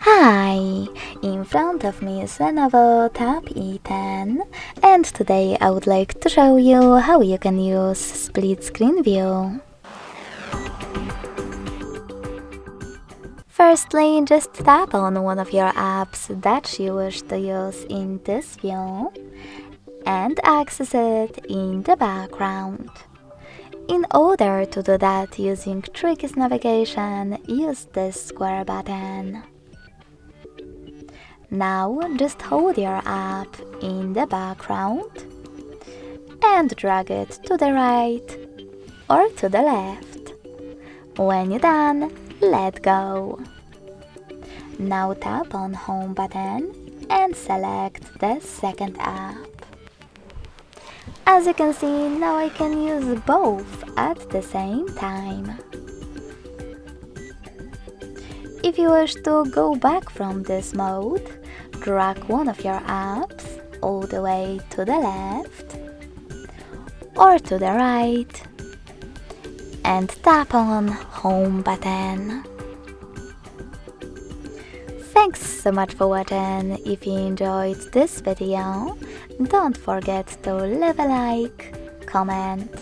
Hi! In front of me is Lenovo Tab E10, and today I would like to show you how you can use split screen view. Firstly, just tap on one of your apps that you wish to use in this view and access it in the background. In order to do that using tricky navigation, use this square button. Now just hold your app in the background and drag it to the right or to the left. When you're done, let go. Now tap on Home button and select the second app. As you can see, now I can use both at the same time. If you wish to go back from this mode, drag one of your apps all the way to the left or to the right and tap on Home button. Thanks so much for watching. If you enjoyed this video, don't forget to leave a like, comment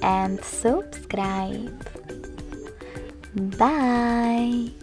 and subscribe. Bye!